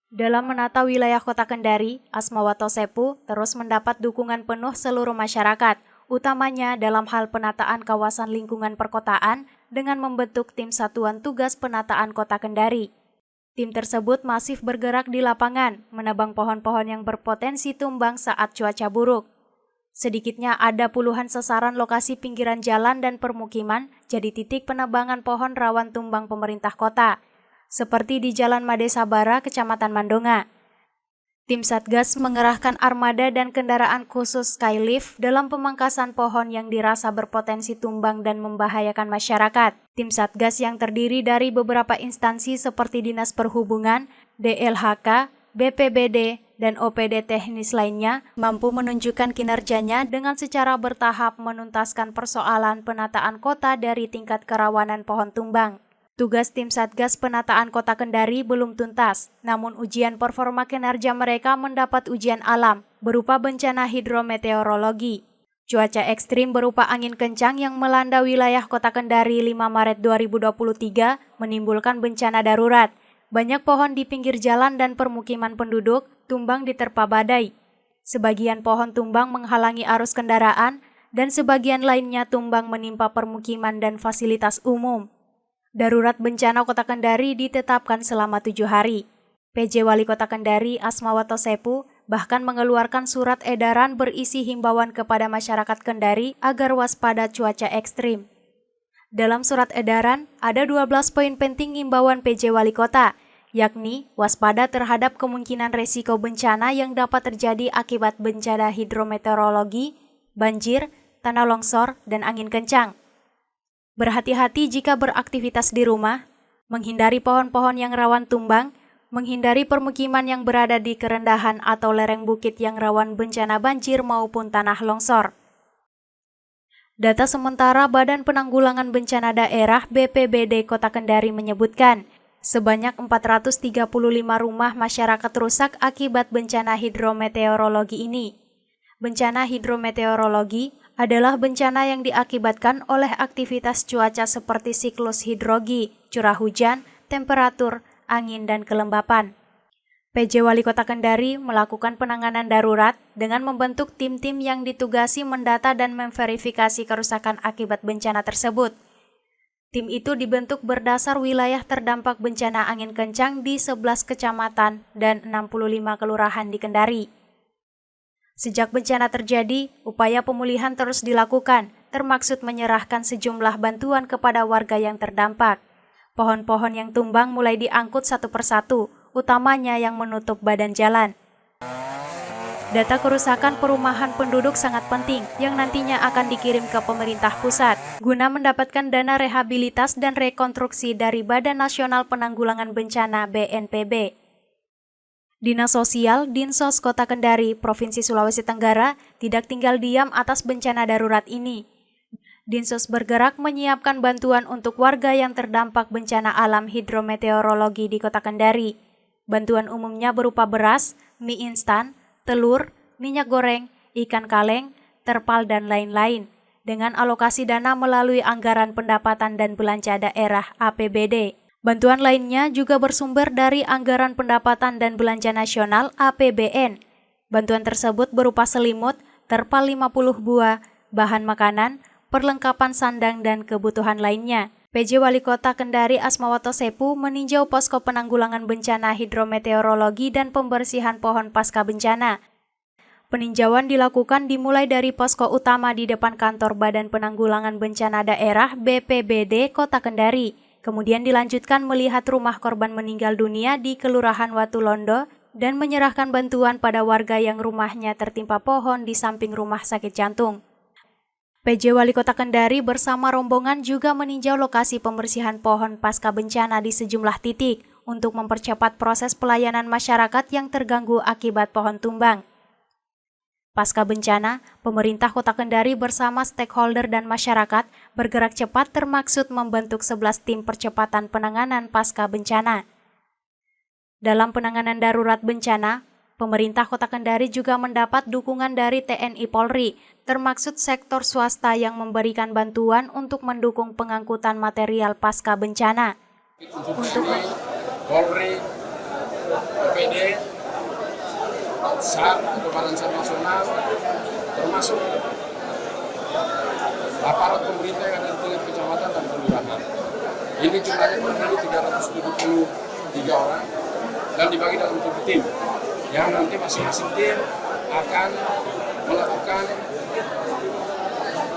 Dalam menata wilayah Kota Kendari, Asmawato Sepu terus mendapat dukungan penuh seluruh masyarakat, utamanya dalam hal penataan kawasan lingkungan perkotaan dengan membentuk tim Satuan Tugas Penataan Kota Kendari. Tim tersebut masif bergerak di lapangan, menebang pohon-pohon yang berpotensi tumbang saat cuaca buruk. Sedikitnya ada puluhan sasaran lokasi pinggiran jalan dan permukiman jadi titik penebangan pohon rawan tumbang pemerintah kota, seperti di Jalan Made Sabara, Kecamatan Mandonga. Tim Satgas mengerahkan armada dan kendaraan khusus Skylift dalam pemangkasan pohon yang dirasa berpotensi tumbang dan membahayakan masyarakat. Tim Satgas yang terdiri dari beberapa instansi seperti Dinas Perhubungan, DLHK, BPBD, dan OPD teknis lainnya mampu menunjukkan kinerjanya dengan secara bertahap menuntaskan persoalan penataan kota dari tingkat kerawanan pohon tumbang. Tugas tim Satgas Penataan Kota Kendari belum tuntas, namun ujian performa kinerja mereka mendapat ujian alam berupa bencana hidrometeorologi. Cuaca ekstrim berupa angin kencang yang melanda wilayah Kota Kendari 5 Maret 2023 menimbulkan bencana darurat. Banyak pohon di pinggir jalan dan permukiman penduduk tumbang diterpa badai. Sebagian pohon tumbang menghalangi arus kendaraan dan sebagian lainnya tumbang menimpa permukiman dan fasilitas umum. Darurat bencana Kota Kendari ditetapkan selama 7 hari. PJ Wali Kota Kendari Asmawato Sepu bahkan mengeluarkan surat edaran berisi himbauan kepada masyarakat Kendari agar waspada cuaca ekstrim. Dalam surat edaran, ada 12 poin penting himbauan PJ Wali Kota, yakni waspada terhadap kemungkinan resiko bencana yang dapat terjadi akibat bencana hidrometeorologi, banjir, tanah longsor, dan angin kencang. Berhati-hati jika beraktivitas di rumah, menghindari pohon-pohon yang rawan tumbang, menghindari permukiman yang berada di kerendahan atau lereng bukit yang rawan bencana banjir maupun tanah longsor. Data sementara Badan Penanggulangan Bencana Daerah BPBD Kota Kendari menyebutkan, sebanyak 435 rumah masyarakat rusak akibat bencana hidrometeorologi ini. Bencana hidrometeorologi adalah bencana yang diakibatkan oleh aktivitas cuaca seperti siklus hidrogi, curah hujan, temperatur, angin, dan kelembapan. PJ Wali Kota Kendari melakukan penanganan darurat dengan membentuk tim-tim yang ditugasi mendata dan memverifikasi kerusakan akibat bencana tersebut. Tim itu dibentuk berdasar wilayah terdampak bencana angin kencang di 11 kecamatan dan 65 kelurahan di Kendari. Sejak bencana terjadi, upaya pemulihan terus dilakukan, termaksud menyerahkan sejumlah bantuan kepada warga yang terdampak. Pohon-pohon yang tumbang mulai diangkut satu persatu, utamanya yang menutup badan jalan. Data kerusakan perumahan penduduk sangat penting, yang nantinya akan dikirim ke pemerintah pusat, guna mendapatkan dana rehabilitas dan rekonstruksi dari Badan Nasional Penanggulangan Bencana BNPB. Dinas Sosial Dinsos Kota Kendari, Provinsi Sulawesi Tenggara, tidak tinggal diam atas bencana darurat ini. Dinsos bergerak menyiapkan bantuan untuk warga yang terdampak bencana alam hidrometeorologi di Kota Kendari. Bantuan umumnya berupa beras, mie instan, telur, minyak goreng, ikan kaleng, terpal, dan lain-lain, dengan alokasi dana melalui anggaran pendapatan dan belanja daerah APBD. Bantuan lainnya juga bersumber dari anggaran pendapatan dan belanja nasional APBN. Bantuan tersebut berupa selimut, terpal 50 buah, bahan makanan, perlengkapan sandang, dan kebutuhan lainnya. PJ Wali Kota Kendari Asmawato Sepu meninjau posko penanggulangan bencana hidrometeorologi dan pembersihan pohon pasca bencana. Peninjauan dilakukan dimulai dari posko utama di depan kantor Badan Penanggulangan Bencana Daerah BPBD Kota Kendari. Kemudian dilanjutkan melihat rumah korban meninggal dunia di Kelurahan Watulondo dan menyerahkan bantuan pada warga yang rumahnya tertimpa pohon di samping rumah sakit jantung. PJ Wali Kota Kendari bersama rombongan juga meninjau lokasi pembersihan pohon pasca bencana di sejumlah titik untuk mempercepat proses pelayanan masyarakat yang terganggu akibat pohon tumbang. Pasca bencana, pemerintah Kota Kendari bersama stakeholder dan masyarakat bergerak cepat termaksud membentuk 11 tim percepatan penanganan pasca bencana. Dalam penanganan darurat bencana, pemerintah Kota Kendari juga mendapat dukungan dari TNI Polri, termaksud sektor swasta yang memberikan bantuan untuk mendukung pengangkutan material pasca bencana. Polri APD, SAR atau Badan SAR Nasional, termasuk aparat pemerintah yang ada di tingkat kecamatan dan kelurahan. Ini jumlahnya kurang lebih 373 orang dan dibagi dalam 7 tim yang nanti masing-masing tim akan melakukan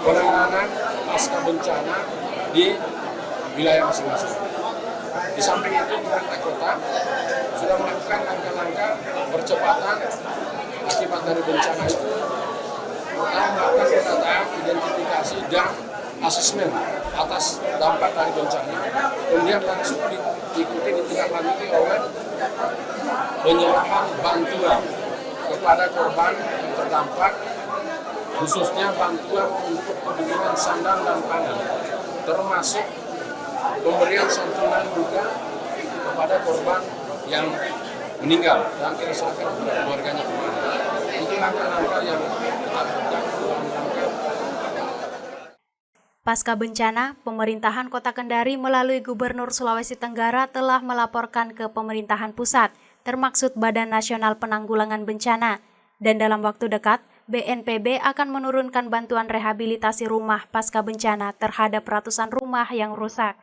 penanganan pasca bencana di wilayah masing-masing. Di samping itu, pemerintah kota sudah melakukan langkah-langkah percepatan akibat dari bencana itu. Kita melakukan penataan, identifikasi, dan asesmen atas dampak dari bencana. Kemudian langsung diikuti ditindaklanjuti oleh penyerahan bantuan kepada korban yang terdampak, khususnya bantuan untuk kebutuhan sandang dan pangan, termasuk pemberian santunan juga kepada korban yang meninggal dan dirasakan keluarganya kembali. Itu langkah-langkah yang kita lakukan dalam rangka. Pasca bencana, pemerintahan Kota Kendari melalui Gubernur Sulawesi Tenggara telah melaporkan ke pemerintahan pusat, termaksud Badan Nasional Penanggulangan Bencana, dan dalam waktu dekat, BNPB akan menurunkan bantuan rehabilitasi rumah pasca bencana terhadap ratusan rumah yang rusak.